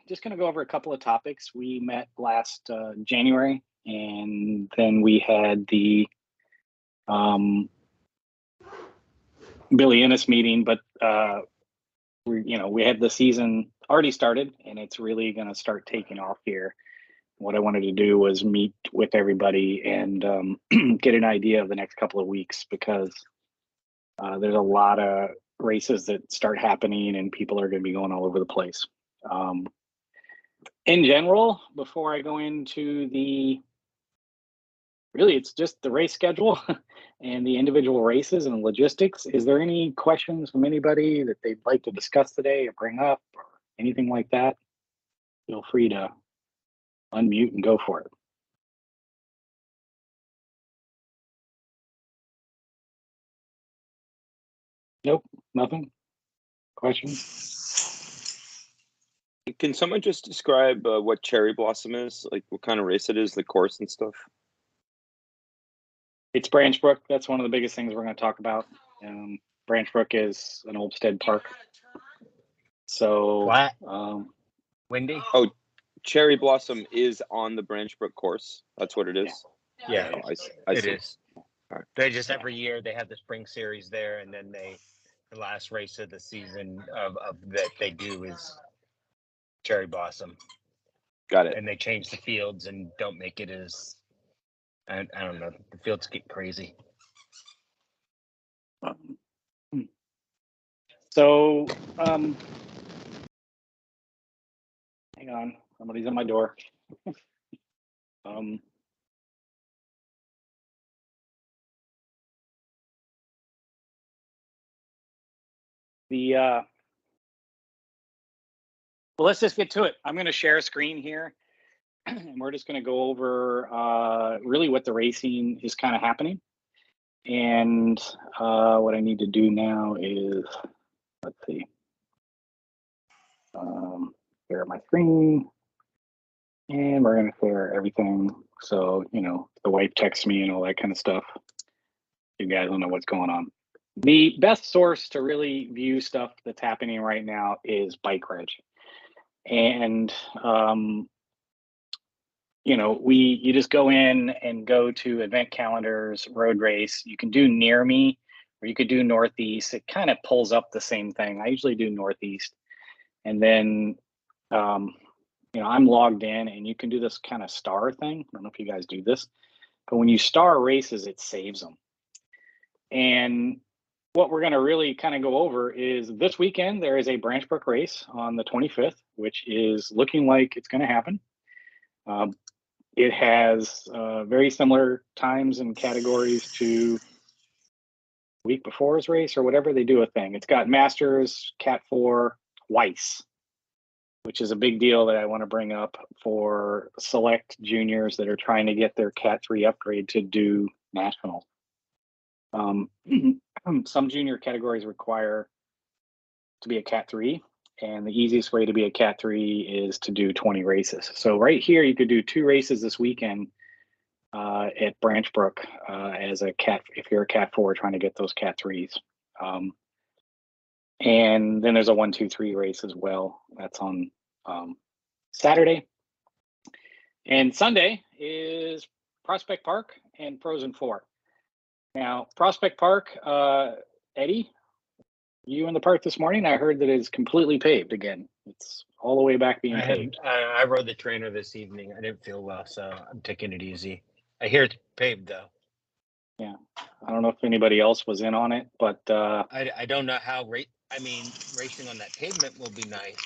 Just going to go over a couple of topics. We met last January, and then we had the Billy Ennis meeting, but we had the season already started, and it's really going to start taking off here. What I wanted to do was meet with everybody and get an idea of the next couple of weeks, because there's a lot of races that start happening, and people are going to be going all over the place. In general, before I go into it's just the race schedule and the individual races and logistics. Is there any questions from anybody that they'd like to discuss today or bring up or anything like that? Feel free to unmute and go for it. Nope, nothing. Questions? Can someone just describe what Cherry Blossom is? Like what kind of race it is, the course and stuff? It's Branch Brook. That's one of the biggest things we're going to talk about. Branch Brook is an Olmsted park. So Flat. Windy. Oh, Cherry Blossom is on the Branch Brook course. That's what it is. Yeah, Oh, I see. It is. Right. They just every year they have the spring series there, and then the last race of the season of that they do is Cherry Blossom. Got it. And they change the fields and don't make it as I don't know. The fields get crazy. So, hang on, somebody's at my door. Well, let's just get to it. I'm going to share a screen here, and we're just going to go over really what the racing is kind of happening. And what I need to do now is, let's see, share my screen, and we're going to share everything. So, the wife texts me and all that kind of stuff. You guys don't know what's going on. The best source to really view stuff that's happening right now is Verge. And, you just go in and go to event calendars, road race. You can do near me, or you could do Northeast. It kind of pulls up the same thing. I usually do Northeast. And then, I'm logged in, and you can do this kind of star thing. I don't know if you guys do this, but when you star races, it saves them. And what we're going to really kind of go over is this weekend, there is a Branch Brook race on the 25th, which is looking like it's going to happen. It has very similar times and categories to week before's race or whatever. They do a thing. It's got Masters, Cat 4 twice, which is a big deal that I want to bring up for select juniors that are trying to get their Cat 3 upgrade to do nationals. Some junior categories require to be a Cat 3, and the easiest way to be a Cat 3 is to do 20 races. So right here, you could do 2 races this weekend at Branch Brook as a Cat, if you're a Cat 4 trying to get those Cat 3s. And then there's a 1, 2, 3 race as well. That's on Saturday. And Sunday is Prospect Park and Frozen 4. Now, Prospect Park, Eddie, you in the park this morning? I heard that it's completely paved again. It's all the way back being paved. I rode the trainer this evening. I didn't feel well, so I'm taking it easy. I hear it's paved, though. Yeah. I don't know if anybody else was in on it, but... I don't know how... racing on that pavement will be nice,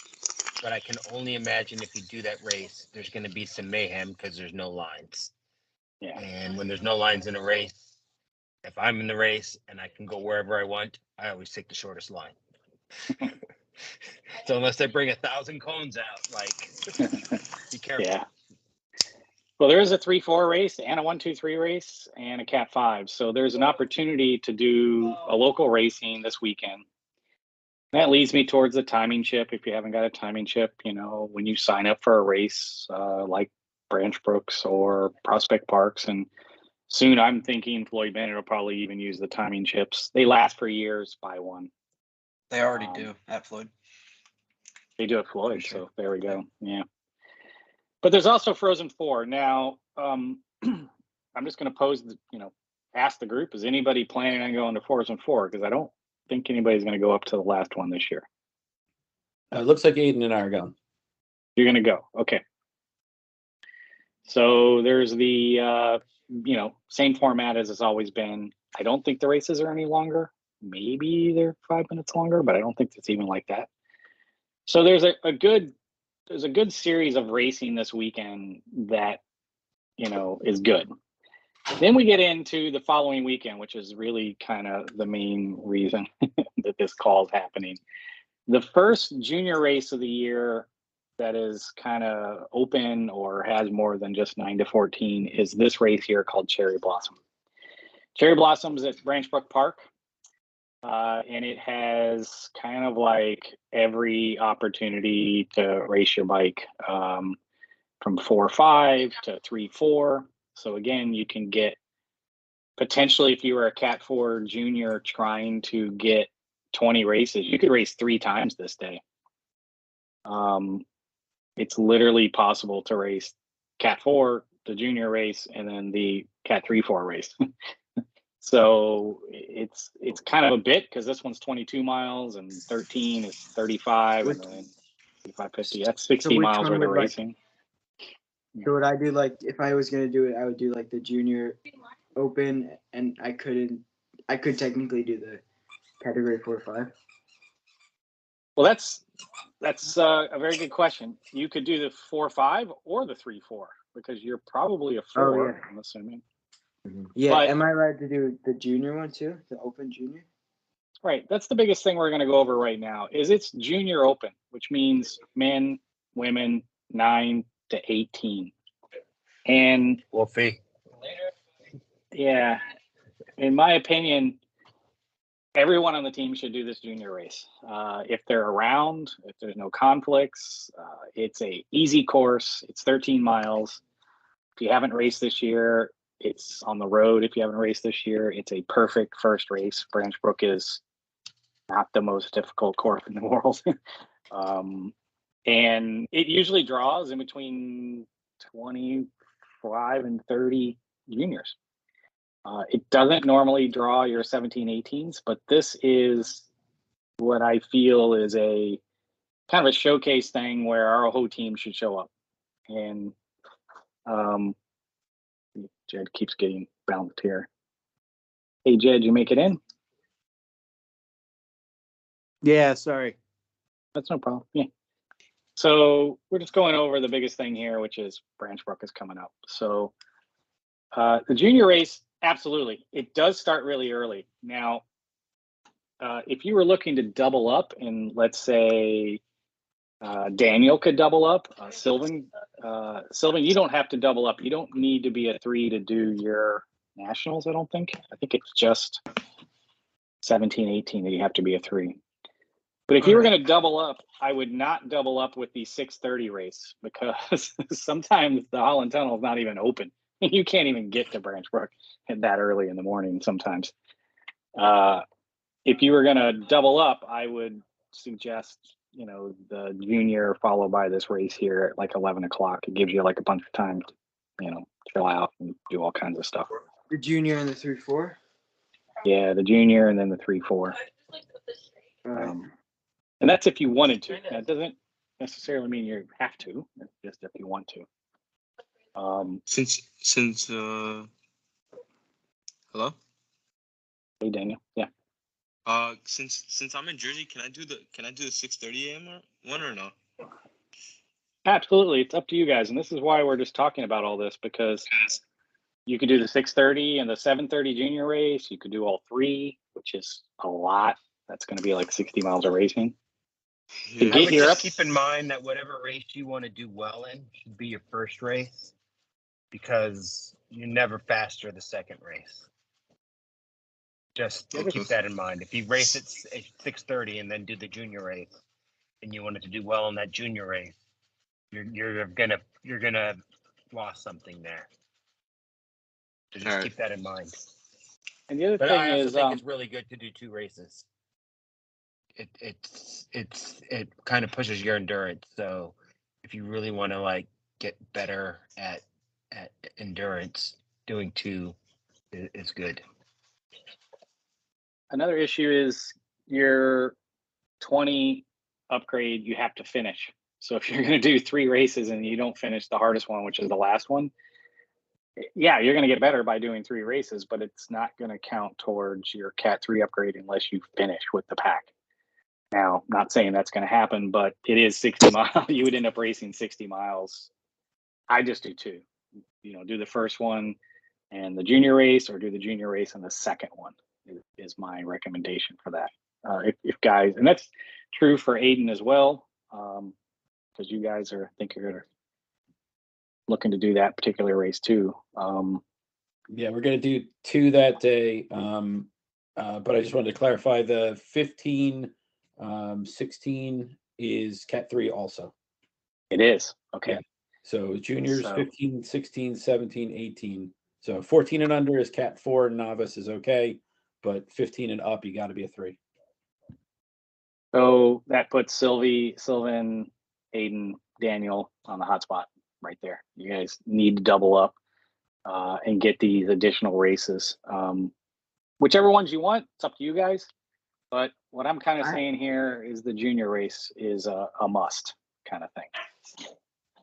but I can only imagine if you do that race, there's going to be some mayhem because there's no lines. Yeah. And when there's no lines in a race, if I'm in the race and I can go wherever I want, I always take the shortest line. So unless they bring 1,000 cones out, be careful. Yeah. Well, there is a 3-4 race and a 1, 2, 3 race and a Cat 5. So there's an opportunity to do a local racing this weekend. That leads me towards the timing chip. If you haven't got a timing chip, when you sign up for a race like Branch Brooks or Prospect Parks, and soon I'm thinking Floyd Bennett will probably even use the timing chips. They last for years. Buy one. They already do at Floyd. They do at Floyd, sure. so there we go. Yeah. But there's also Frozen 4. Now, I'm just going to ask the group, is anybody planning on going to Frozen 4? Because I don't think anybody's going to go up to the last one this year. It looks like Aiden and I are going. You're going to go. Okay. So there's the, same format as it's always been. I don't think the races are any longer. Maybe they're 5 minutes longer, but I don't think it's even like that. So there's a good series of racing this weekend that, is good. Then we get into the following weekend, which is really kind of the main reason that this call is happening. The first junior race of the year that is kind of open or has more than just 9 to 14 is this race here called Cherry Blossom. Cherry Blossom's at Branch Brook Park. And it has kind of like every opportunity to race your bike, from 4.5 to 3.4. So again, you can get potentially, if you were a Cat 4 junior trying to get 20 races, you could race 3 times this day. It's literally possible to race Cat 4, the junior race, and then the Cat 3-4 race. So it's kind of a bit, because this one's 22 miles and 13 is 35, and then 35, 50. That's 60 miles worth of racing. So would I do, like, if I was gonna do it, I would do like the junior open, and I could technically do the category 4-5. Well, that's a very good question. You could do the 4.5 or the 3.4, because you're probably a 4. Oh, yeah. I'm assuming. Yeah, But- am I allowed to do the junior one too? The open junior? Right. That's the biggest thing we're going to go over right now. Is it's junior open, which means men, women, 9 to 18. And Wolfie. yeah, in my opinion, everyone on the team should do this junior race. If they're around, if there's no conflicts, it's a easy course. It's 13 miles. If you haven't raced this year, it's on the road. If you haven't raced this year, it's a perfect first race. Branch Brook is not the most difficult course in the world. And it usually draws in between 25 and 30 juniors. It doesn't normally draw your 17, 18s, but this is what I feel is a kind of a showcase thing where our whole team should show up. And Jed keeps getting bounced here. Hey, Jed, you make it in? Yeah, sorry. That's no problem. Yeah. So we're just going over the biggest thing here, which is Branch Brook is coming up. So the junior race, absolutely. It does start really early. Now, if you were looking to double up, and let's say Daniel could double up, Sylvan, you don't have to double up. You don't need to be a 3 to do your nationals, I don't think. I think it's just 17, 18 that you have to be a 3. But if you were going to double up, I would not double up with the 6:30 race, because sometimes the Holland Tunnel is not even open. You can't even get to Branch Brook that early in the morning sometimes. If you were going to double up, I would suggest, the junior followed by this race here at like 11 o'clock. It gives you like a bunch of time to, chill out and do all kinds of stuff. The junior and the 3-4? Yeah, the junior and then the 3-4. And that's if you wanted to. That doesn't necessarily mean you have to. It's just if you want to. Since hello? Hey, Daniel. Yeah. Since I'm in Jersey, can I do the 6:30 a.m. one or no? Absolutely. It's up to you guys. And this is why we're just talking about all this, because you could do the 6:30 and the 7:30 junior race. You could do all 3, which is a lot. That's going to be like 60 miles of racing. Yeah. I would just keep in mind that whatever race you want to do well in should be your first race, because you're never faster the second race. Just keep that in mind. If you race at 6:30 and then do the junior race, and you wanted to do well in that junior race, you're gonna lost something there. So just keep that in mind. And the other But thing I also is, think it's really good to do 2 races. it kind of pushes your endurance. So if you really want to like get better at endurance, doing 2 is good. Another issue is your 20 upgrade you have to finish. So if you're going to do 3 races and you don't finish the hardest one, which is the last one, yeah, you're going to get better by doing 3 races, but it's not going to count towards your Cat 3 upgrade unless you finish with the pack. Now, not saying that's going to happen, but it is 60 miles. You would end up racing 60 miles. I just do 2. Do the first one and the junior race, or do the junior race and the second one is my recommendation for that. If guys, and that's true for Aiden as well, because you guys I think you're looking to do that particular race too. Yeah, we're going to do 2 that day. But I just wanted to clarify the 15, 16 is Cat 3 also. It is. Okay. Yeah. So juniors, So- 15, 16, 17, 18. So 14 and under is Cat 4, novice is okay, but 15 and up, you got to be a 3. So that puts Sylvan, Aiden, Daniel on the hot spot right there. You guys need to double up and get these additional races. Whichever ones you want, it's up to you guys. But what I'm kind of saying here is the junior race is a must kind of thing.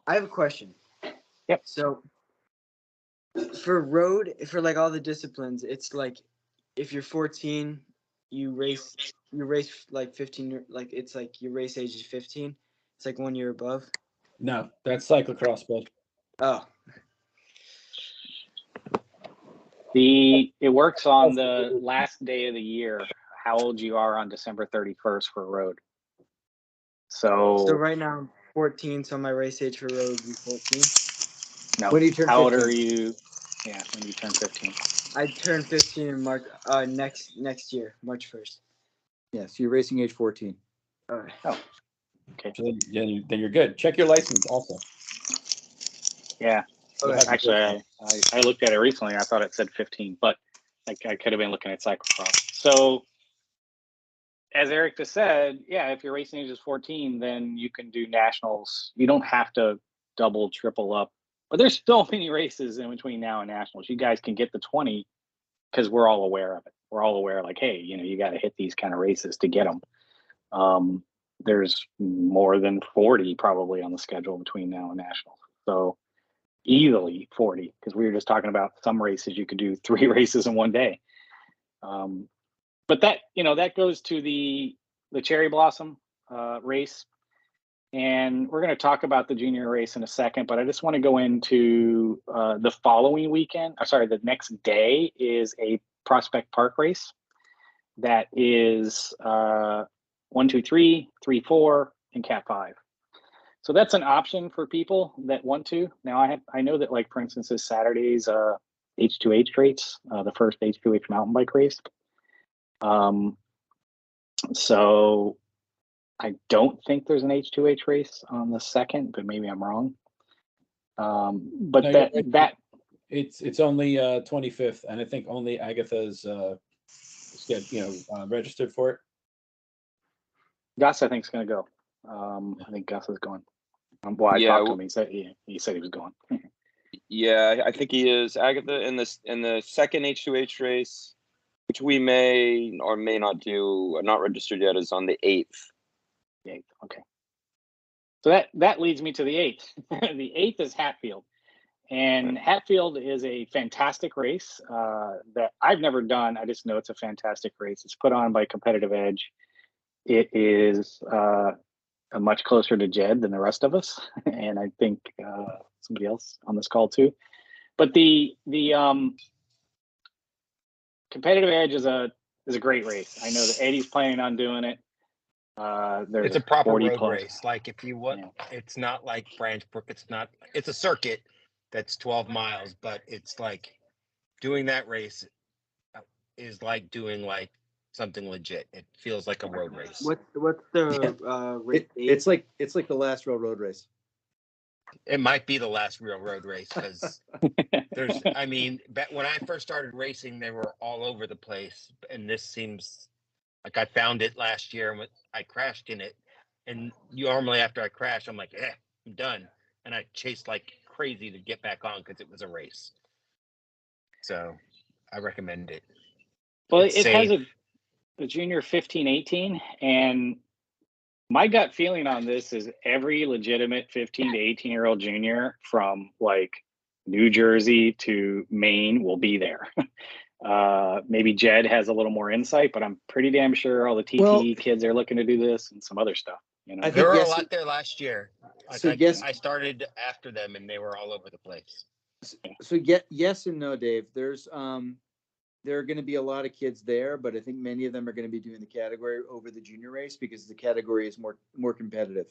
I have a question. Yep. So for road, for like all the disciplines, it's like if you're 14, you race like 15, like it's like your race age is 15. It's like 1 year above. No, that's cyclocross, bud. Oh, It works on the last day of the year, how old you are on December 31st for road. so So right now I'm 14, so my race age for road would be 14. no, When do you turn how old 15? are you? Yeah, when you turn 15. I turn 15 in March next year, March 1st. Yeah, so you're racing age 14. All right. Oh, okay. So then you're good. Check your license also. Yeah. Okay. Actually, I looked at it recently. I thought it said 15, but I could have been looking at cyclocross. So, as Eric just said, yeah, if your racing age is 14, then you can do nationals. You don't have to double, triple up. But there's so many races in between now and nationals. You guys can get the 20 because we're all aware of it. We're all aware, like, hey, you got to hit these kind of races to get them. There's more than 40 probably on the schedule between now and nationals. So easily 40, because we were just talking about some races you could do 3 races in one day. But that goes to the cherry blossom race, and we're going to talk about the junior race in a second, but I just want to go into the following weekend. The next day is a Prospect Park race that is 1, 2, 3, 3, 4, and Cat 5. So that's an option for people that want to. Now I know that, like, for instance, this Saturday's H2H race, the first H2H mountain bike race. So I don't think there's an H2H race on the 2nd, but maybe I'm wrong. But No, that you're right. that It's only 25th, and I think only Agatha's registered for it. Gus, I think, is going to go. I think Gus is going. Well, I Yeah, talked to him. He said he was going. Yeah, I think he is. Agatha in the second H2H race, which we may or may not do, not registered yet, is on the 8th. The 8th. Okay. So that leads me to the 8th. The 8th is Hatfield. And Hatfield is a fantastic race that I've never done. I just know it's a fantastic race. It's put on by Competitive Edge. It is much closer to Jed than the rest of us, and I think somebody else on this call too. But the Competitive Edge is a great race. I know that Eddie's planning on doing it. There's It's a proper 40 road plus. race. Like if you want, it's not like Branch Brook. It's a circuit that's 12 miles, but it's like doing that race is like doing like something legit. It feels like a road race. What's the race date? It's like the last real road race. It might be the last real road race because when I first started racing, they were all over the place. And this seems like I found it last year. And I crashed in it, and normally after I crash, I'm like, I'm done, and I chased like crazy to get back on because it was a race. So I recommend it. Well, It's it has safe. a junior 15-18, and my gut feeling on this is every legitimate 15 to 18-year-old junior from like New Jersey to Maine will be there. Maybe Jed has a little more insight, but I'm pretty damn sure all the Well, TTE kids are looking to do this and some other stuff. I There think were a yes. lot there last year. Like So yes, I started after them, and they were all over the place. so yes and no, Dave. There are going to be a lot of kids there, but I think many of them are going to be doing the category over the junior race because the category is more competitive.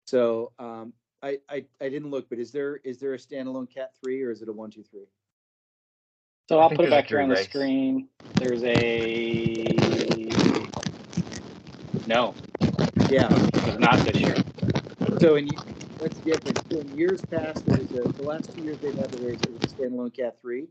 So I didn't look, but is there a standalone Cat 3 or is it a 1, 2, 3? So I I'll think put it there's a back here on the three-race. screen. There's no, Yeah. there's not this year. So that's different. So in years past, the last 2 years they've had the race, it was a standalone Cat 3.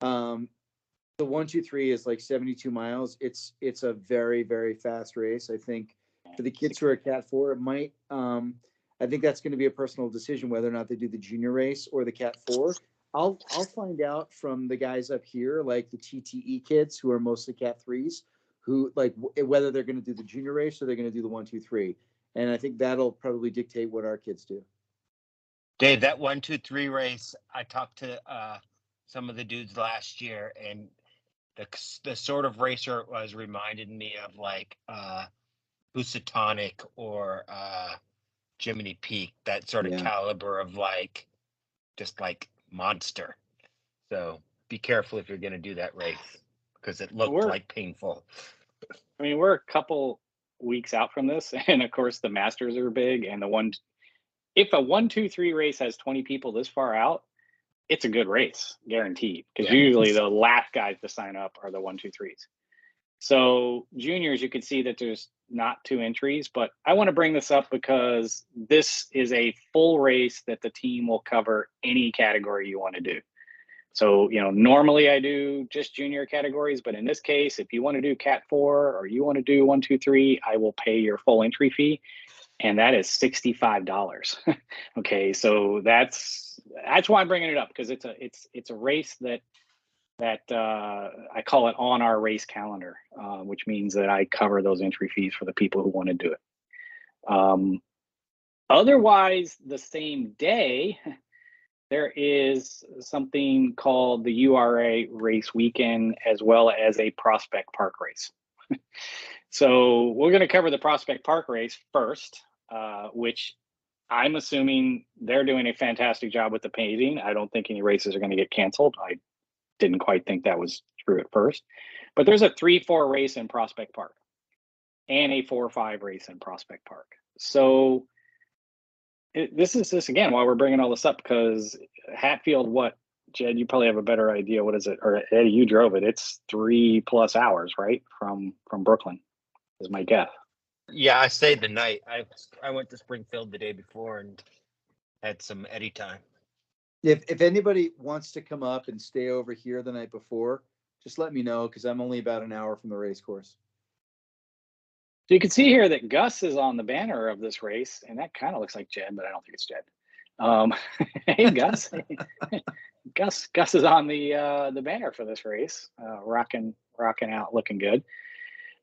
The 1, 2, 3 is like 72 miles. It's a very, very fast race. I think for the kids who are Cat 4, it might. I think that's going to be a personal decision whether or not they do the junior race or the Cat 4. I'll find out from the guys up here, like the TTE kids who are mostly Cat 3s, who like whether they're going to do the junior race or they're going to do the 1, 2, 3. And I think that'll probably dictate what our kids do. Dave, that 1, 2, 3 race, I talked to some of the dudes last year, and the sort of racer it was reminded me of like Housatonic or Jiminy Peak, that sort of Yeah. caliber of like just like monster. So be careful if you're going to do that race because it looked like painful. I mean, we're a couple weeks out from this, and of course the Masters are big, and if a 1, 2, 3 race has 20 people this far out, it's a good race, guaranteed. Because Yeah. usually the last guys to sign up are the 1, 2, 3s. So juniors, you can see that there's not 2 entries, but I want to bring this up because this is a full race that the team will cover any category you want to do. So, normally I do just junior categories, but in this case, if you want to do Cat 4 or you want to do 1, 2, 3, I will pay your full entry fee, and that is $65. Okay, so that's why I'm bringing it up, because it's a race that I call it on our race calendar, which means that I cover those entry fees for the people who want to do it. Otherwise, the same day, there is something called the URA race weekend, as well as a Prospect Park race. So we're going to cover the Prospect Park race first, which I'm assuming they're doing a fantastic job with the paving. I don't think any races are going to get canceled. I didn't quite think that was true at first. But there's a 3-4 race in Prospect Park and a 4-5 race in Prospect Park. So this is again why we're bringing all this up, because Hatfield, Jed, you probably have a better idea. What is it? Or Eddie, you drove it. It's 3+ hours, right? From Brooklyn is my guess. Yeah, I stayed the night. I went to Springfield the day before and had some Eddie time. If anybody wants to come up and stay over here the night before, just let me know, because I'm only about an hour from the race course. So you can see here that Gus is on the banner of this race, and that kind of looks like Jed, but I don't think it's Jed. Hey, Gus. Gus is on the banner for this race, rocking out, looking good.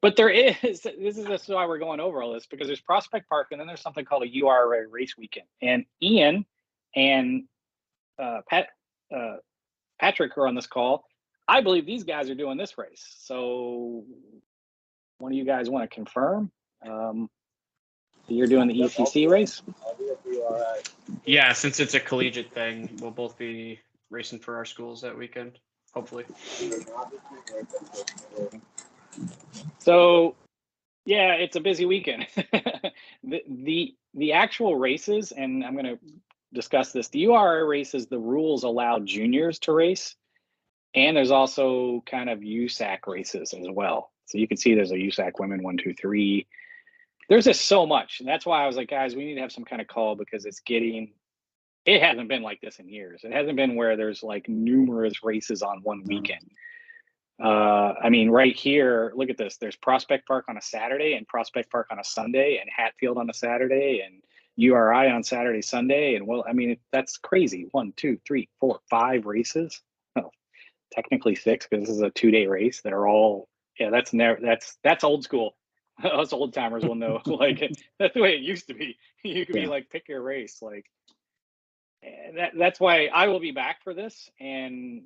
But this is why we're going over all this, because there's Prospect Park, and then there's something called a URA race weekend. And Ian and Patrick, who are on this call, I believe these guys are doing this race. So one of you guys want to confirm you're doing the ECC race? Yeah, since it's a collegiate thing, we'll both be racing for our schools that weekend, hopefully. So, yeah, it's a busy weekend. the actual races, and I'm going to discuss this. The URA races, the rules allow juniors to race, and there's also kind of USAC races as well. So you can see there's a USAC women 1, 2, 3. There's just so much, and that's why I was like, guys, we need to have some kind of call, because it hasn't been like this in years. It hasn't been where there's like numerous races on one weekend. I mean, right here, look at this. There's Prospect Park on a Saturday and Prospect Park on a Sunday and Hatfield on a Saturday and URI on Saturday, Sunday. And well, I mean, that's crazy. 1, 2, 3, 4, 5 races. Well, technically 6 because this is a 2-day race that are all, yeah, that's old school. Us old timers will know. Like that's the way it used to be. You could be like, pick your race. Like that's why I will be back for this. And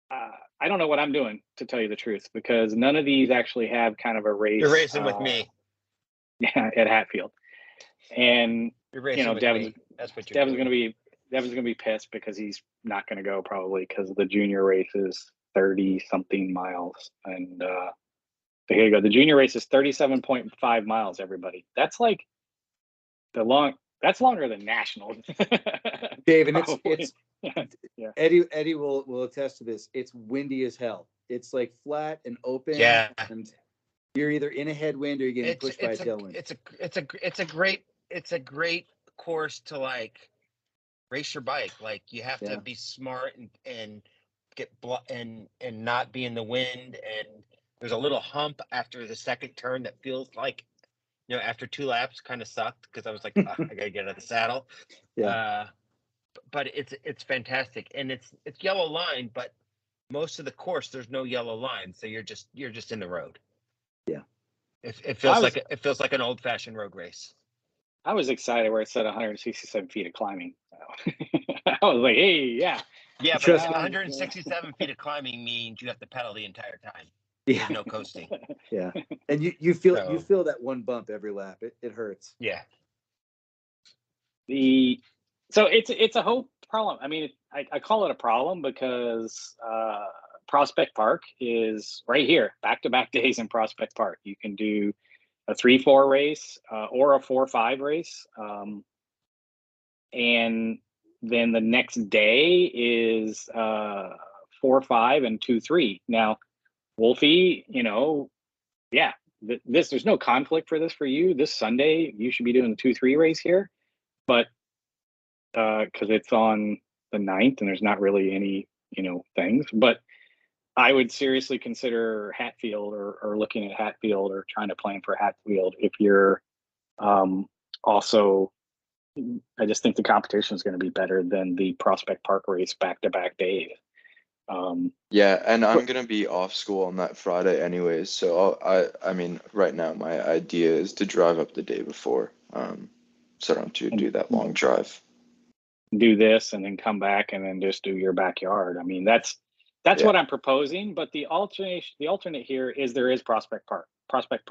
I don't know what I'm doing, to tell you the truth, because none of these actually have kind of a race. You're racing with me. Yeah, at Hatfield, and You're racing with me. That's what you're doing. Devin's gonna be pissed because he's not gonna go probably because the junior race is 30 something miles, and so here you go. The junior race is 37.5 miles. Everybody, that's like that's longer than national. Dave, and it's yeah. Eddie will attest to this. It's windy as hell. It's like flat and open. Yeah. And you're either in a headwind or you're getting pushed by a tailwind. It's a great course to like race your bike. Like you have to be smart and get and not be in the wind. And there's a little hump after the second turn that feels like, after 2 laps kind of sucked because I was like, I gotta get out of the saddle. Yeah. But it's fantastic, and it's yellow line, but most of the course there's no yellow line, so you're just in the road. Yeah. It feels like an old fashioned road race. I was excited where it said 167 feet of climbing. I was like, hey, yeah. Yeah, but 167 feet of climbing means you have to pedal the entire time. Yeah. There's no coasting. Yeah. And you feel that one bump every lap. It hurts. Yeah. So it's a whole problem. I mean, I call it a problem because Prospect Park is right here, back-to-back days in Prospect Park. You can do a 3-4 race or a 4-5 race, and then the next day is 4-5 and 2-3. Now, Wolfie, there's no conflict for this for you. This Sunday, you should be doing the 2-3 race here, but because it's on the 9th and there's not really any, things. But I would seriously consider Hatfield or looking at Hatfield or trying to plan for Hatfield if you're also. I just think the competition is going to be better than the Prospect Park race back-to-back days. Yeah, and I'm gonna be off school on that Friday anyways, so I mean, right now my idea is to drive up the day before, so I don't have to do that long drive. Do this and then come back and then just do your backyard. I mean, that's what I'm proposing. But the alternate here is there is Prospect Park, Prospect,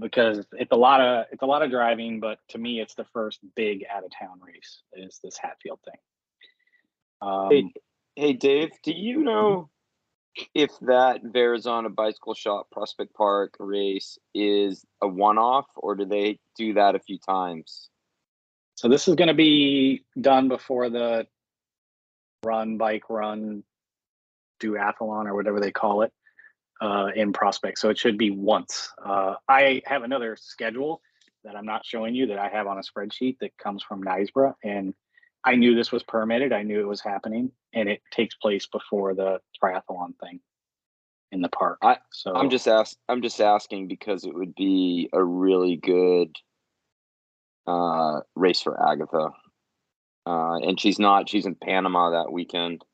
because it's a lot of driving. But to me, it's the first big out of town race is this Hatfield thing. Hey Dave, do you know if that Verge Bicycle Shop Prospect Park race is a one-off, or do they do that a few times? So this is going to be done before the bike run duathlon or whatever they call it in Prospect. So it should be once. I have another schedule that I'm not showing you that I have on a spreadsheet that comes from NYSBRA, and I knew this was permitted. I knew it was happening, and it takes place before the triathlon thing in the park. I'm just asking because it would be a really good race for Agatha, and she's in Panama that weekend,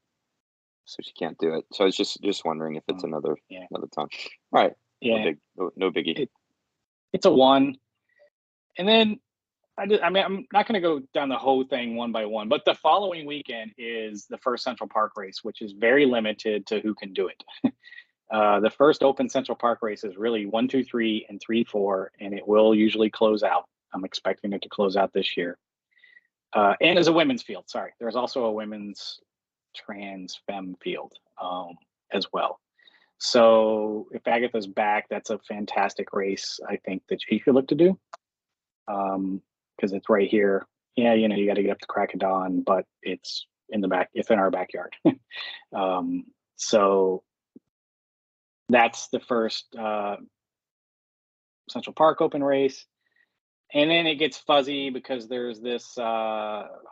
so she can't do it. So I was just wondering if it's another time. All right, yeah, no biggie. It's a 1, and then I'm not going to go down the whole thing one by one, but the following weekend is the first Central Park race, which is very limited to who can do it. The first open Central Park race is really 1, 2, 3, and 3, 4, and it will usually close out. I'm expecting it to close out this year. And as a women's field, sorry. There's also a women's trans femme field as well. So if Agatha's back, that's a fantastic race, I think, that she could look to do. Because it's right here. Yeah, you got to get up the crack of dawn, but it's in the back. It's in our backyard. So that's the first Central Park open race. And then it gets fuzzy because there's this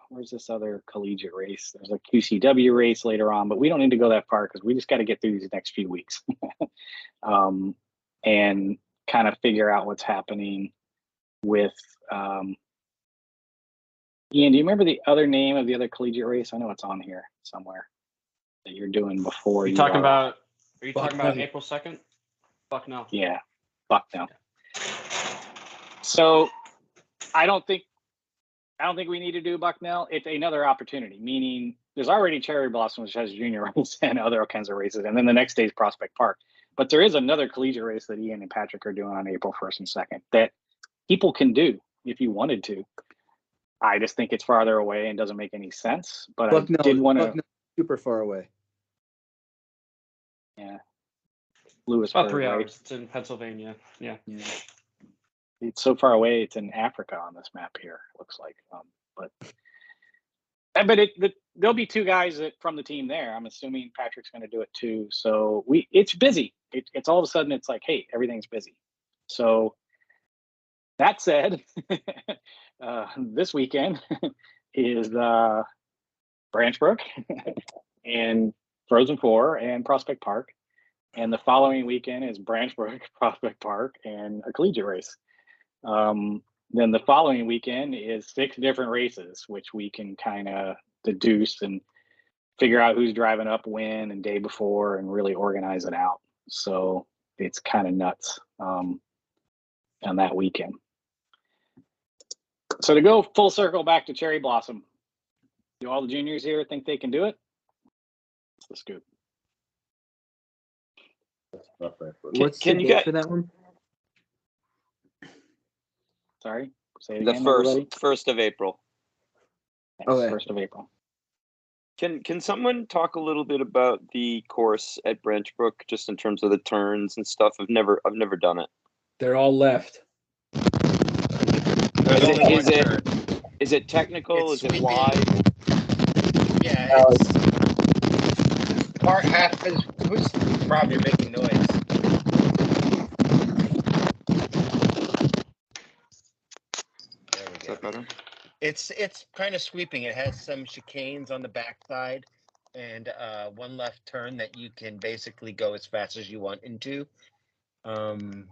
where's this other collegiate race? There's a QCW race later on, but we don't need to go that far because we just got to get through these next few weeks and kind of figure out what's happening with Ian, do you remember the other name of the other collegiate race? I know it's on here somewhere that you're doing before Are you you talking are. about? Are you talking about Bucknell. April 2nd? Bucknell. Yeah, Bucknell. So I don't think we need to do Bucknell. It's another opportunity, meaning there's already Cherry Blossom, which has junior race and other kinds of races, and then the next day is Prospect Park. But there is another collegiate race that Ian and Patrick are doing on April 1st and 2nd that people can do if you wanted to. I just think it's farther away and doesn't make any sense. But Bucknell, I did want to. Bucknell, super far away. Yeah, Lewisburg, About 3 right? hours. It's in Pennsylvania. Yeah. It's so far away. It's in Africa on this map here. It looks like, but there'll be two guys from the team there. I'm assuming Patrick's going to do it too. So it's busy. It's all of a sudden it's like, hey, everything's busy. So that said, this weekend is Branch Brook and Frozen Four and Prospect Park. And the following weekend is Branch Brook, Prospect Park, and a collegiate race. Then the following weekend is 6 different races, which we can kind of deduce and figure out who's driving up when and day before and really organize it out. So it's kind of nuts on that weekend. So to go full circle back to Cherry Blossom, do all the juniors here think they can do it? That's the scoop. What's Can the you date get for that one? Sorry, say it the again, everybody. first of April? Yes, Okay. 1st of April. Can someone talk a little bit about the course at Branch Brook, just in terms of the turns and stuff? I've never done it. They're all left. There's Is only it- one is it- turn. Is it technical? It's Is it sweeping. wide? Yeah, it's part half is who's probably making noise. There we Is go. that better? It's kind of sweeping. It has some chicanes on the backside and one left turn that you can basically go as fast as you want into. And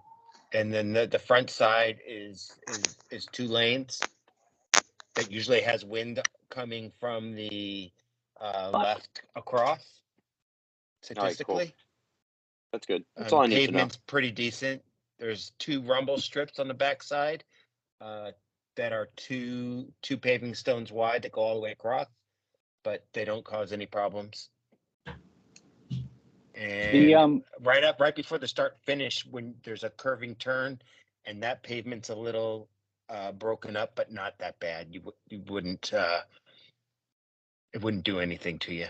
then the front side is 2 lanes that usually has wind coming from the left across. All right, cool. Statistically, That's good. That's all I need to know. pavement's pretty decent. There's 2 rumble strips on the backside that are two paving stones wide that go all the way across, but they don't cause any problems. And right before the start finish, when there's a curving turn, and that pavement's a little broken up, but not that bad. You wouldn't it wouldn't do anything to you.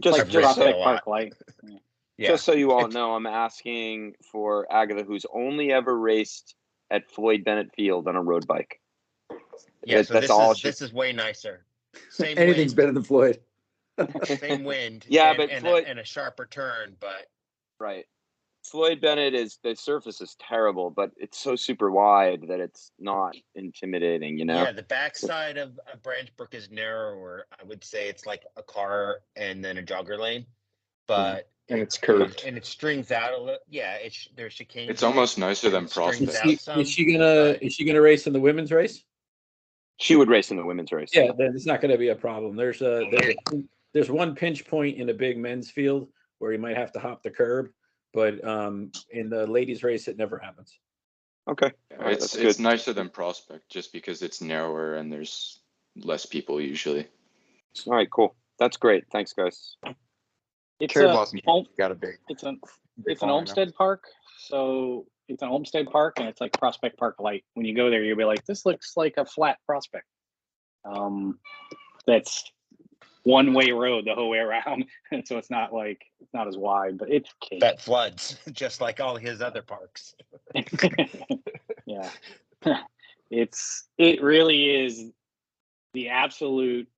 Just, Like I've raced it a Prospect lot. Park Light. Yeah. Just so you all know, I'm asking for Agatha, who's only ever raced at Floyd Bennett Field on a road bike. Yeah, so That's all. this is way nicer. Same Anything's wind, better than Floyd. same wind. Yeah, and, but and, Floyd- and a sharper turn, but Right. Floyd Bennett the surface is terrible, but it's so super wide that it's not intimidating, you know? yeah, the backside of Branch Brook is narrower. I would say it's like a car and then a jogger lane, but And it's curved. and it strings out a little. Yeah, there's chicanes. It's almost nicer than It strings Prospect. out some, Is she gonna race in the women's race? She would race in the women's race. Yeah, then it's not gonna be a problem. There's one pinch point in a big men's field where you might have to hop the curb, but in the ladies' race it never happens. Okay. All right, It's that's good. nicer than Prospect just because it's narrower and there's less people usually. All right, cool. That's great. Thanks, guys. It's Cherry a Blossom got a big. it's big an following now. Olmsted Park, so it's an Olmsted Park, and it's like Prospect Park Light. When you go there, you'll be like, this looks like a flat Prospect. That's one-way road the whole way around, and so it's not as wide, but it's cake. that floods, just like all his other parks. Yeah, it really is the absolute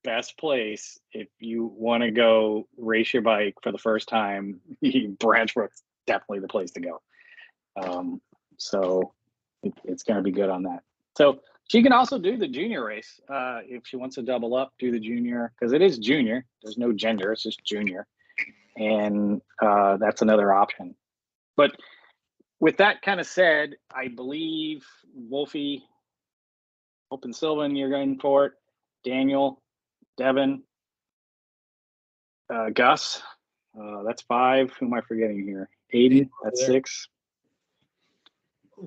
best place if you want to go race your bike for the first time. Branch Brook's definitely the place to go. So it's going to be good on that. So she can also do the junior race if she wants to double up, do the junior, because it is junior. There's no gender, it's just junior. And that's another option. But with that kind of said, I believe Wolfie, Hope and Sylvan, you're going for it. Daniel, Devin, Gus, that's 5. Who am I forgetting here? Aiden, that's 6.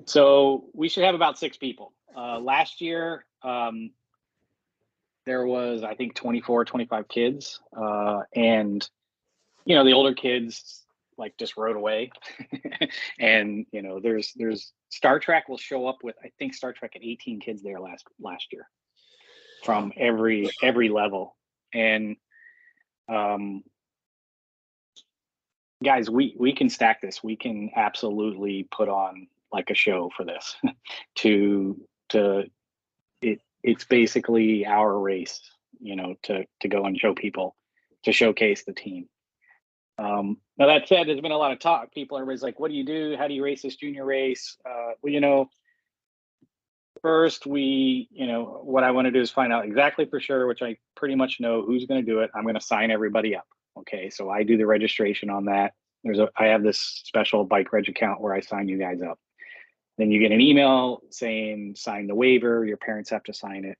So we should have about 6 people. Last year, there was, I think, 24, 25 kids. And, you know, the older kids like just rode away. And, you know, there's Star Trek will show up with, I think Star Trek had 18 kids there last year from every level. And guys, we can stack this. We can absolutely put on like a show for this. It's basically our race, you know, to go and show people, to showcase the team. Now that said, there's been a lot of talk. Everybody's like, what do you do? How do you race this junior race? Well, you know, first what I want to do is find out exactly for sure, which I pretty much know who's going to do it. I'm going to sign everybody up. Okay. So I do the registration on that. I have this special Bike Reg account where I sign you guys up. Then you get an email saying sign the waiver. Your parents have to sign it,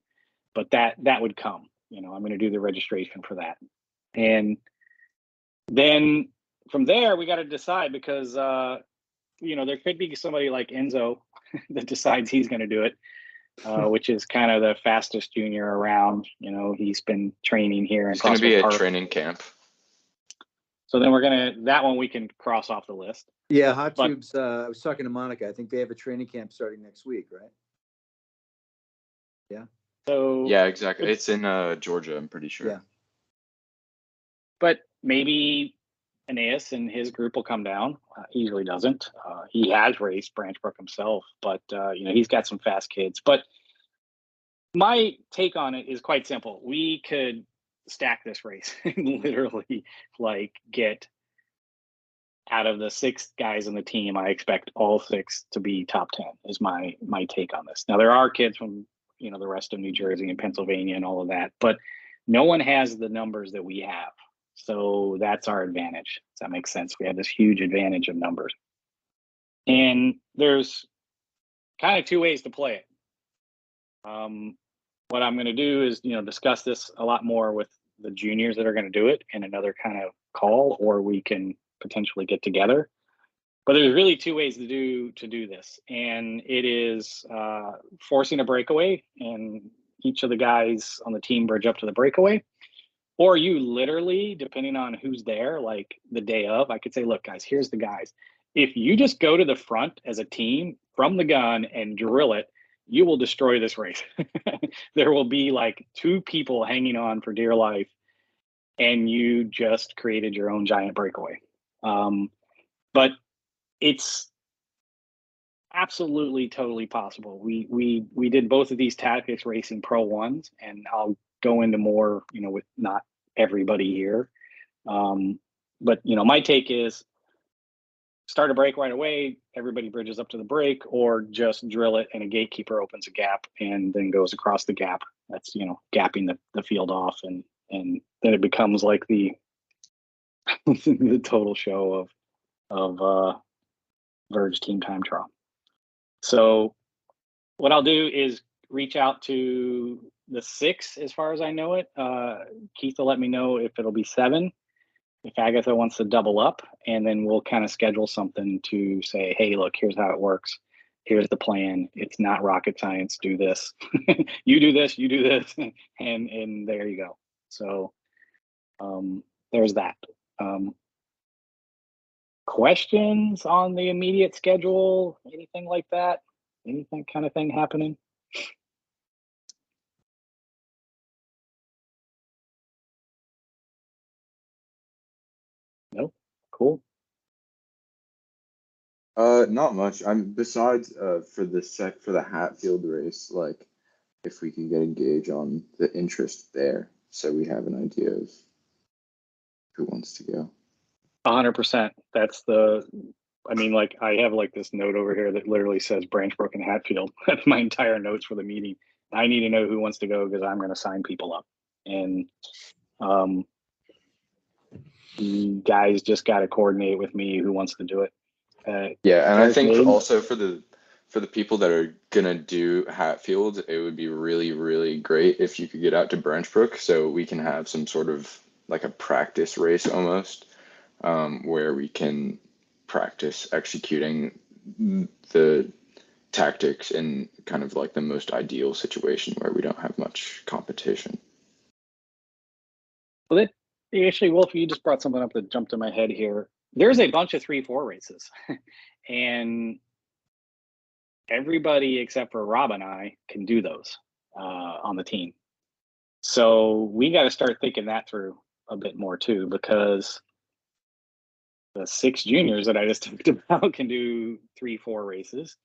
but that would come. You know, I'm going to do the registration for that, and then from there we got to decide because you know, there could be somebody like Enzo that decides he's going to do it, which is kind of the fastest junior around. You know, he's been training here. It's going to be a training camp. So then that one we can cross off the list. Yeah, Hot Tubes. I was talking to Monica. I think they have a training camp starting next week, right? Yeah. So yeah, exactly. It's in Georgia, I'm pretty sure. Yeah. But maybe Aeneas and his group will come down. He usually doesn't. He has raced Branch Brook himself, but you know, he's got some fast kids. But my take on it is quite simple. We could stack this race and literally like get out of the 6 guys on the team. I expect all 6 to be top 10 is my take on this. Now there are kids from, you know, the rest of New Jersey and Pennsylvania and all of that, but no one has the numbers that we have. So that's our advantage. Does that make sense? We have this huge advantage of numbers. And there's kind of 2 ways to play it. What I'm going to do is, you know, discuss this a lot more with the juniors that are going to do it in another kind of call, or we can potentially get together. But there's really 2 ways to do this. And it is forcing a breakaway, and each of the guys on the team bridge up to the breakaway. Or you literally, depending on who's there, like the day of, I could say, look, guys, here's the guys. If you just go to the front as a team from the gun and drill it, you will destroy this race. There will be like 2 people hanging on for dear life, and you just created your own giant breakaway. But it's absolutely totally possible. We did both of these tactics racing Pro 1s, and I'll go into more, you know, with not everybody here. But, you know, my take is start a break right away, everybody bridges up to the break, or just drill it and a gatekeeper opens a gap and then goes across the gap. That's, you know, gapping the field off, and then it becomes like the the total show of Verge team time trial. So what I'll do is reach out to the 6, as far as I know it. Keith will let me know if it'll be 7, if Agatha wants to double up, and then we'll kind of schedule something to say, hey, look, here's how it works. Here's the plan. It's not rocket science. Do this. You do this, you do this, and there you go. So there's that. Questions on the immediate schedule? Anything like that? Anything kind of thing happening? Nope. Cool. Not much. I'm besides for the Hatfield race, like if we can get a gauge on the interest there, so we have an idea of who wants to go. 100%. That's the I mean, like I have like this note over here that literally says Branch Brook and Hatfield. That's my entire notes for the meeting. I need to know who wants to go because I'm going to sign people up. And you guys just got to coordinate with me who wants to do it. Yeah, and I Eric think Maiden? also for the people that are gonna do Hatfield, it would be really, really great if you could get out to Branch Brook so we can have some sort of like a practice race almost, where we can practice executing the tactics in kind of like the most ideal situation where we don't have much competition. Well, actually, Wolf, you just brought something up that jumped in my head here. There's a bunch of 3-4 races, and everybody except for Rob and I can do those on the team. So we got to start thinking that through a bit more too, because the 6 juniors that I just talked about can do 3-4 races,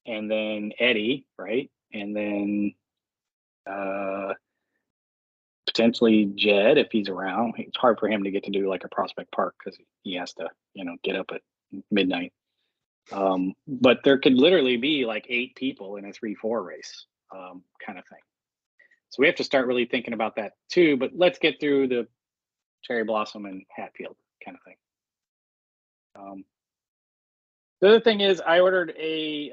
and then Eddie, right, and then potentially Jed if he's around. It's hard for him to get to do like a Prospect Park because he has to, get up at midnight. But there could literally be like 8 people in a 3-4 race, kind of thing. So we have to start really thinking about that too. But let's get through the Cherry Blossom and Hatfield kind of thing. The other thing is I ordered a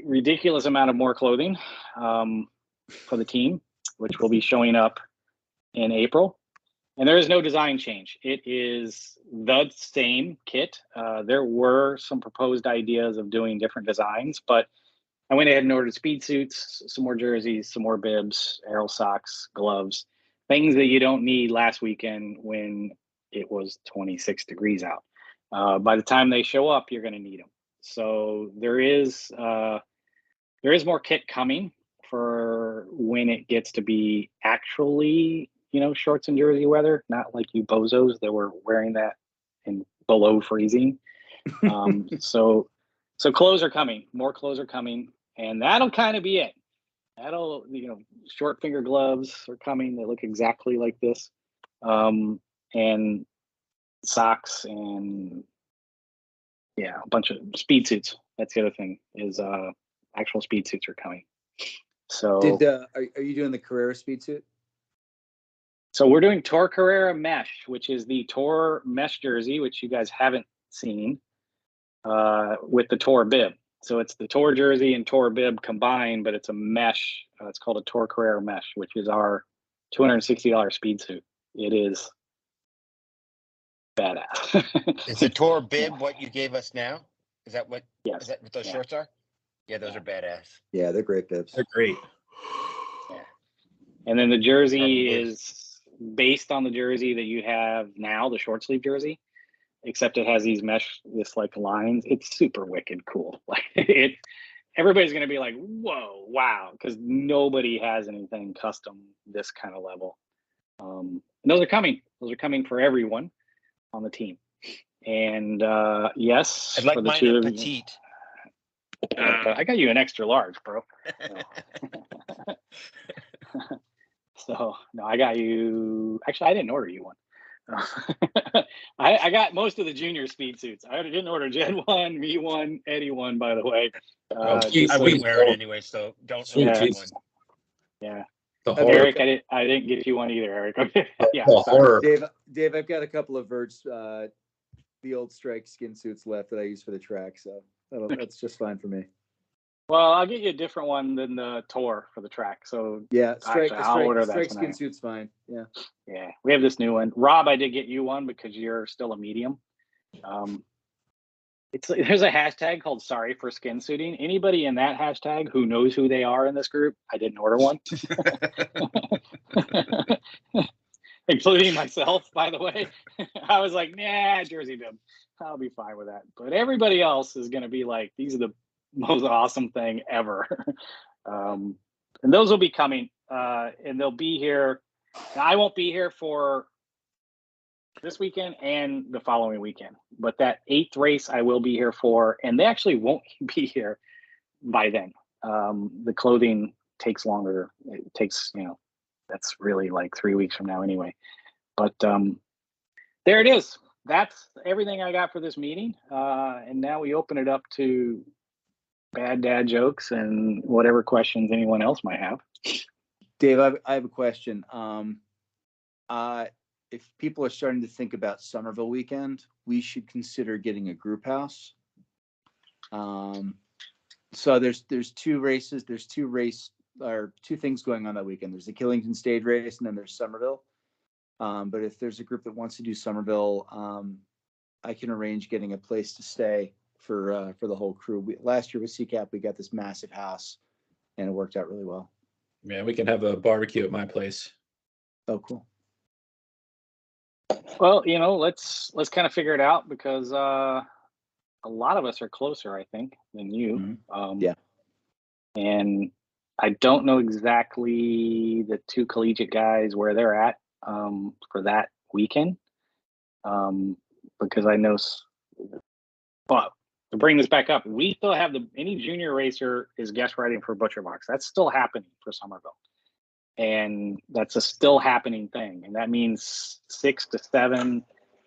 ridiculous amount of more clothing for the team, which will be showing up in April. And there is no design change. It is the same kit. There were some proposed ideas of doing different designs, but I went ahead and ordered speed suits, some more jerseys, some more bibs, arrow socks, gloves, things that you don't need last weekend when it was 26 degrees out. By the time they show up, you're going to need them. So there is more kit coming for when it gets to be actually, shorts and jersey weather, not like you bozos that were wearing that in below freezing. So clothes are coming, more clothes are coming, and that'll kind of be it. That'll, short finger gloves are coming. They look exactly like this. And socks and a bunch of speed suits. That's the other thing is actual speed suits are coming. So are you doing the Carrera speed suit? So we're doing Tor Carrera Mesh, which is the Tor Mesh jersey, which you guys haven't seen, with the Tor bib. So it's the Tor jersey and Tor bib combined, but it's a mesh. It's called a Tor Carrera Mesh, which is our $260 speed suit. It is badass. Is the Tor bib what you gave us now? Is that what? Yes. Is that what those shorts are? Yeah, those are badass. Yeah, they're great bibs. They're great. Yeah. And then the jersey is based on the jersey that you have now, the short sleeve jersey, except it has these this like lines. It's super wicked cool. Like everybody's going to be like, whoa, wow, because nobody has anything custom this kind of level. And those are coming. Those are coming for everyone on the team. And yes, I'd like for the mine two a of you. petite. I got you an extra large, bro. So no, I got you. Actually, I didn't order you one. I got most of the junior speed suits. I didn't order Jed one, me one, Eddie one, by the way. I wouldn't wear it anyway, so don't order me one. Yeah. The Eric, I didn't get you one either, Eric. Yeah. the horror. Dave, I've got a couple of Verge, the old strike skin suits left that I use for the track, so that's just fine for me. Well, I'll get you a different one than the Tor for the track. So yeah, strike skin suit's fine. Yeah. Yeah, we have this new one. Rob, I did get you one because you're still a medium. There's a hashtag called sorry for skin suiting. Anybody in that hashtag who knows who they are in this group, I didn't order one. Including myself, by the way. I was like, nah, jersey bib. I'll be fine with that. But everybody else is going to be like, these are the most awesome thing ever. And those will be coming. And they'll be here. Now, I won't be here for this weekend and the following weekend. But that 8th race I will be here for. And they actually won't be here by then. The clothing takes longer. It takes, that's really like 3 weeks from now anyway. But there it is. that's everything I got for this meeting. And now we open it up to bad dad jokes and whatever questions anyone else might have. Dave, I have a question. If people are starting to think about Somerville weekend, we should consider getting a group house. So there's two races. There's two things going on that weekend. There's the Killington Stage Race, and then there's Somerville. But if there's a group that wants to do Somerville, I can arrange getting a place to stay for the whole crew. Last year with CCAP, we got this massive house, and it worked out really well. Yeah, we can have a barbecue at my place. Oh, cool. Well, let's kind of figure it out because a lot of us are closer, I think, than you. Mm-hmm. Yeah. And I don't know exactly the two collegiate guys where they're at for that weekend because I know. But to bring this back up, we still have any junior racer is guest riding for Butcher Box. That's still happening for Somerville. And that's a still happening thing. And that means 6 to 7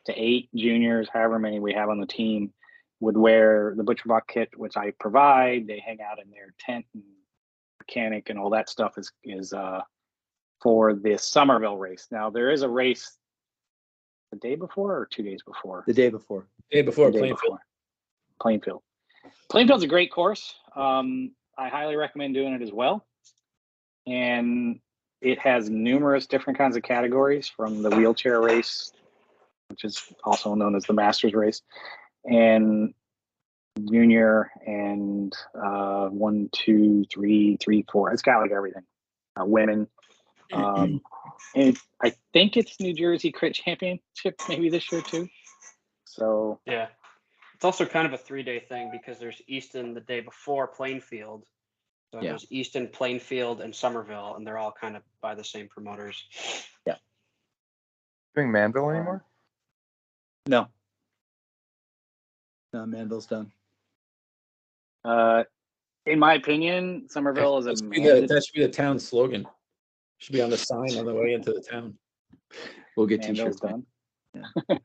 to 8 juniors, however many we have on the team, would wear the Butcher Box kit, which I provide. They hang out in their tent and mechanic and all that stuff is for this Somerville race. Now, there is a race the day before or 2 days before? The day before. Plainfield. Plainfield's a great course. I highly recommend doing it as well. And it has numerous different kinds of categories, from the wheelchair race, which is also known as the Masters race, and junior, and 1, 2, 3, 3, 4. It's got like everything. Women. And I think it's New Jersey Crit Championship maybe this year too. So yeah, it's also kind of a 3-day thing because there's Easton the day before Plainfield. So there's Easton, Plainfield, and Somerville, and they're all kind of by the same promoters. Yeah. Doing Manville anymore? No. No, Manville's done. in my opinion, Somerville is that should be the town slogan. Should be on the sign on the way into the town. We'll get Manville's t-shirts done. Yeah.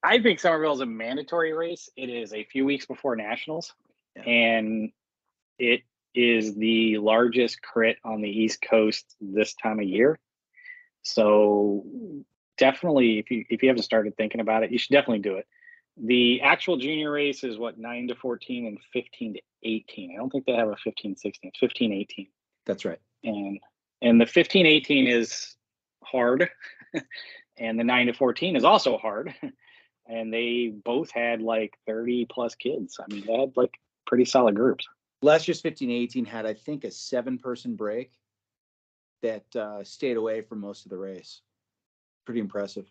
I think Somerville is a mandatory race. It is a few weeks before nationals, and it is the largest crit on the East Coast this time of year. So definitely, if you haven't started thinking about it, you should definitely do it. The actual junior race is 9 to 14 and 15 to 18. I don't think they have a 15, 16. It's 15, 18. That's right. And the 15, 18 is hard, and the 9 to 14 is also hard. And they both had like 30 plus kids. I mean, they had like pretty solid groups. Last year's 15-18 had, I think, a 7-person break that stayed away for most of the race. Pretty impressive.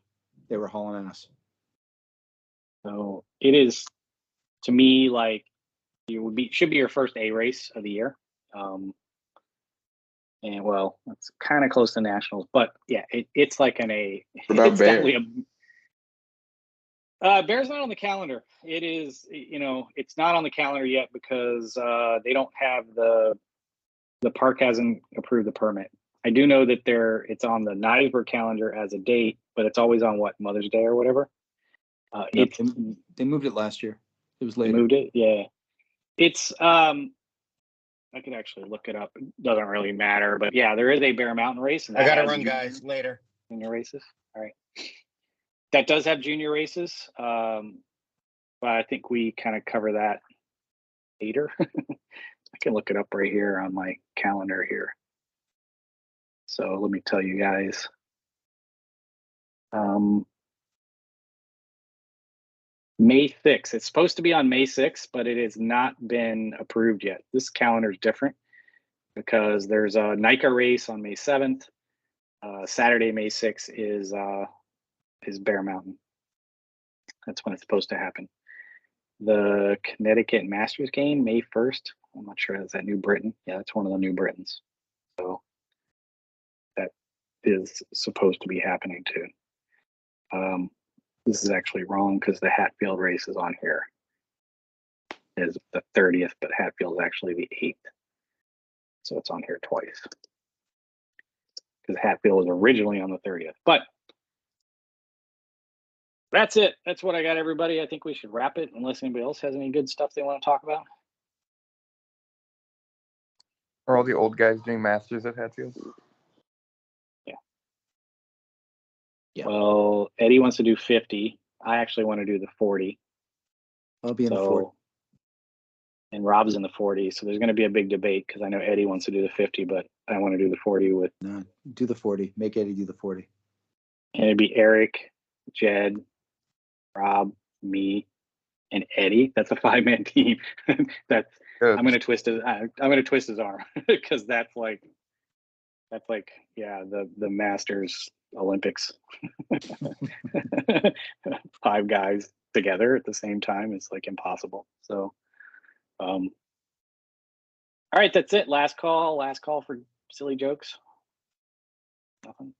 They were hauling ass. So it is, to me, like should be your first A race of the year. And well, it's kind of close to nationals, but yeah, it's like an A. What about It's Bear? definitely Bear's not on the calendar. It is, it's not on the calendar yet because they don't have the park hasn't approved the permit. I do know that it's on the Niceville calendar as a date, but it's always on Mother's Day or whatever. They moved it last year. It was later. They moved it, yeah. It's I could actually look it up. It doesn't really matter, but yeah, there is a Bear Mountain race. And I gotta run, guys. Later. Junior races. All right. That does have junior races, but I think we kind of cover that later. I can look it up right here on my calendar here. So let me tell you guys. May 6th. It's supposed to be on May 6th, but it has not been approved yet. This calendar is different because there's a NICA race on May 7th. Saturday, May 6th is Bear Mountain. That's when it's supposed to happen. The Connecticut Masters game, May 1st. I'm not sure. Is that New Britain? Yeah, that's one of the New Britons. So that is supposed to be happening too. This is actually wrong because the Hatfield race is on here. It is the 30th, but Hatfield is actually the 8th. So it's on here twice. Because Hatfield was originally on the 30th. But That's it. That's what I got, everybody. I think we should wrap it unless anybody else has any good stuff they want to talk about. Are all the old guys doing masters at Hatfield? Yeah. Well, Eddie wants to do 50. I actually want to do the 40. I'll be in the 40. And Rob's in the 40. So there's going to be a big debate because I know Eddie wants to do the 50, but I want to do the 40 with. No, do the 40. Make Eddie do the 40. And it'd be Eric, Jed, Rob, me, and Eddie. That's a 5-man team. That's Good. I'm gonna twist his arm because that's like the Masters Olympics. 5 guys together at the same time is like impossible. So all right, that's it. Last call for silly jokes. Nothing.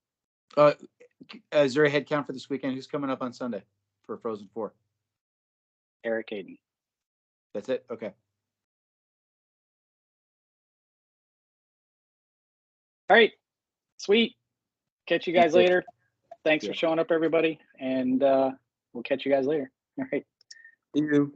Is there a head count for this weekend? Who's coming up on Sunday for Frozen 4? Eric Aiden. That's it? Okay. All right. Sweet. Catch you guys Okay. later. Thanks Yeah. for showing up, everybody. And we'll catch you guys later. All right. See you.